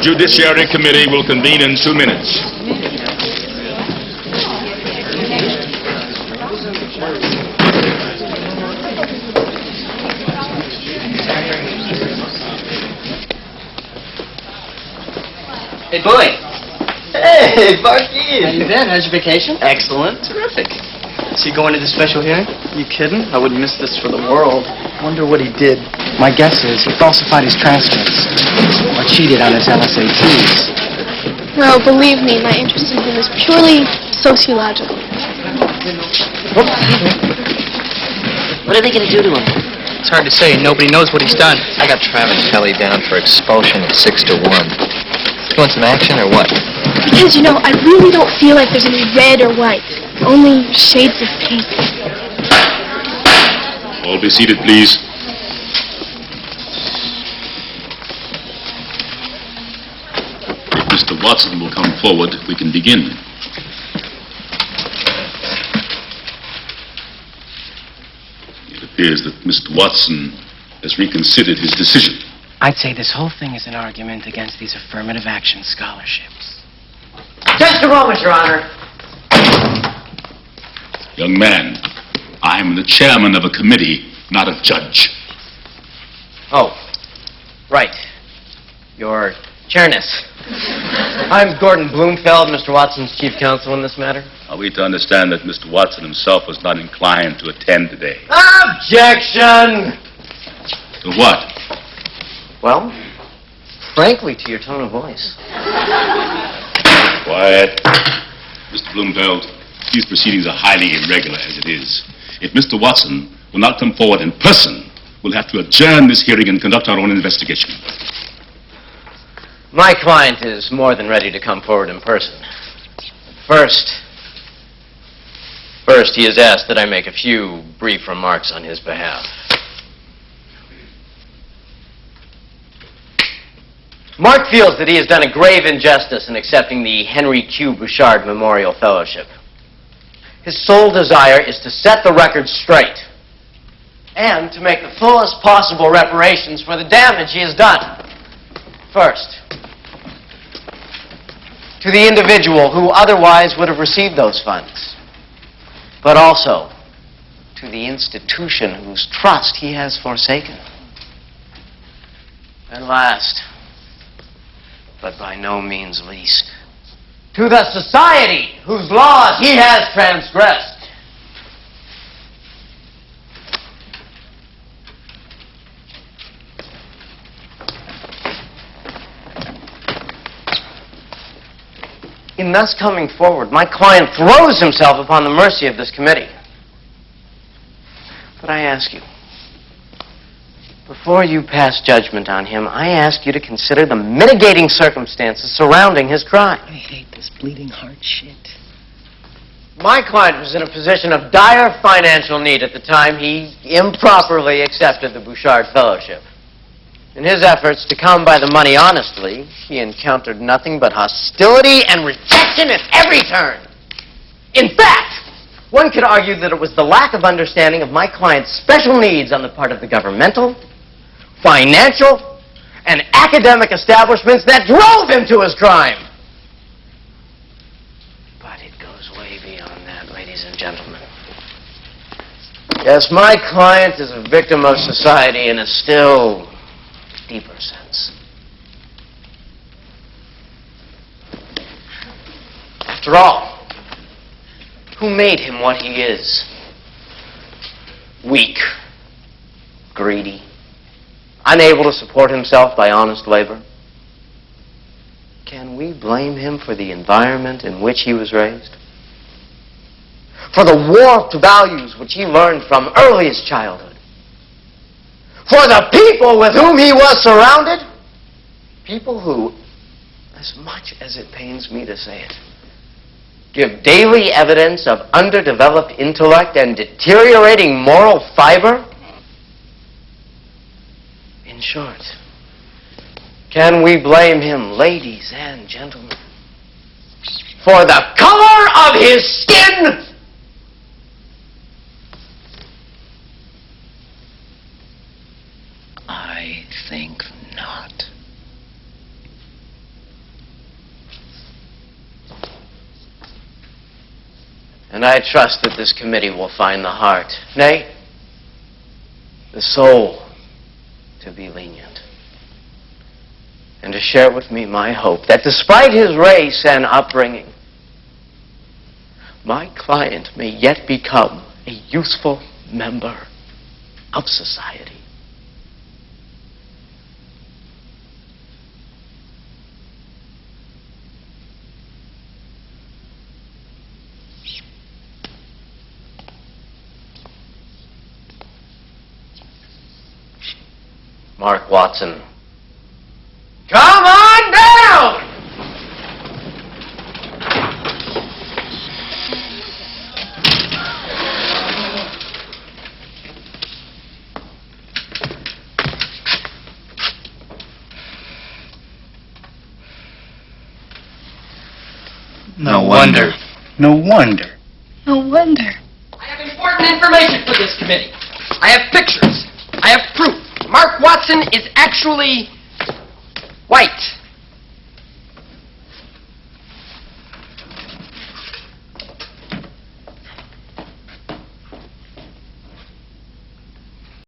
Judiciary Committee will convene in 2 minutes. Hey, boy. Hey, Bucky. How you been? How's your vacation? Excellent. Terrific. Is he going to the special hearing? You kidding? I wouldn't miss this for the world. Wonder what he did. My guess is he falsified his transcripts or cheated on his LSATs. No, believe me, my interest in him is purely sociological. What are they going to do to him? It's hard to say. Nobody knows what he's done. I got Travis Kelly down for expulsion at 6-1. You want some action or what? Because, I really don't feel like there's any red or white. Only shades of pink. All be seated, please. If Mr. Watson will come forward, we can begin. It appears that Mr. Watson has reconsidered his decision. I'd say this whole thing is an argument against these affirmative action scholarships. Just a moment, Your Honor. Young man, I am the chairman of a committee, not a judge. Oh, right. Your chairness. I'm Gordon Bloomfeld, Mr. Watson's chief counsel in this matter. Are we to understand that Mr. Watson himself was not inclined to attend today? Objection! To what? Well, frankly, to your tone of voice. Quiet. Mr. Bloomfeld, these proceedings are highly irregular as it is. If Mr. Watson will not come forward in person, we'll have to adjourn this hearing and conduct our own investigation. My client is more than ready to come forward in person. First, he has asked that I make a few brief remarks on his behalf. Mark feels that he has done a grave injustice in accepting the Henry Q. Bouchard Memorial Fellowship. His sole desire is to set the record straight and to make the fullest possible reparations for the damage he has done. First, to the individual who otherwise would have received those funds, but also to the institution whose trust he has forsaken. And last, but by no means least, to the society whose laws he has transgressed. In thus coming forward, my client throws himself upon the mercy of this committee. But I ask you, before you pass judgment on him, I ask you to consider the mitigating circumstances surrounding his crime. I hate this bleeding heart shit. My client was in a position of dire financial need at the time he improperly accepted the Bouchard Fellowship. In his efforts to come by the money honestly, he encountered nothing but hostility and rejection at every turn. In fact, one could argue that it was the lack of understanding of my client's special needs on the part of the governmental, financial, and academic establishments that drove him to his crime. But it goes way beyond that, ladies and gentlemen. Yes, my client is a victim of society in a still deeper sense. After all, who made him what he is? Weak, greedy, unable to support himself by honest labor? Can we blame him for the environment in which he was raised? For the warped values which he learned from earliest childhood? For the people with whom he was surrounded? People who, as much as it pains me to say it, give daily evidence of underdeveloped intellect and deteriorating moral fiber? In short, can we blame him, ladies and gentlemen, for the color of his skin? I think not. And I trust that this committee will find the heart, nay, the soul, to be lenient. And to share with me my hope that despite his race and upbringing, my client may yet become a useful member of society. Mark Watson. Come on down! No wonder. No wonder. No wonder. I have important information for this committee. I have pictures. I have proof. Mark Watson is actually white.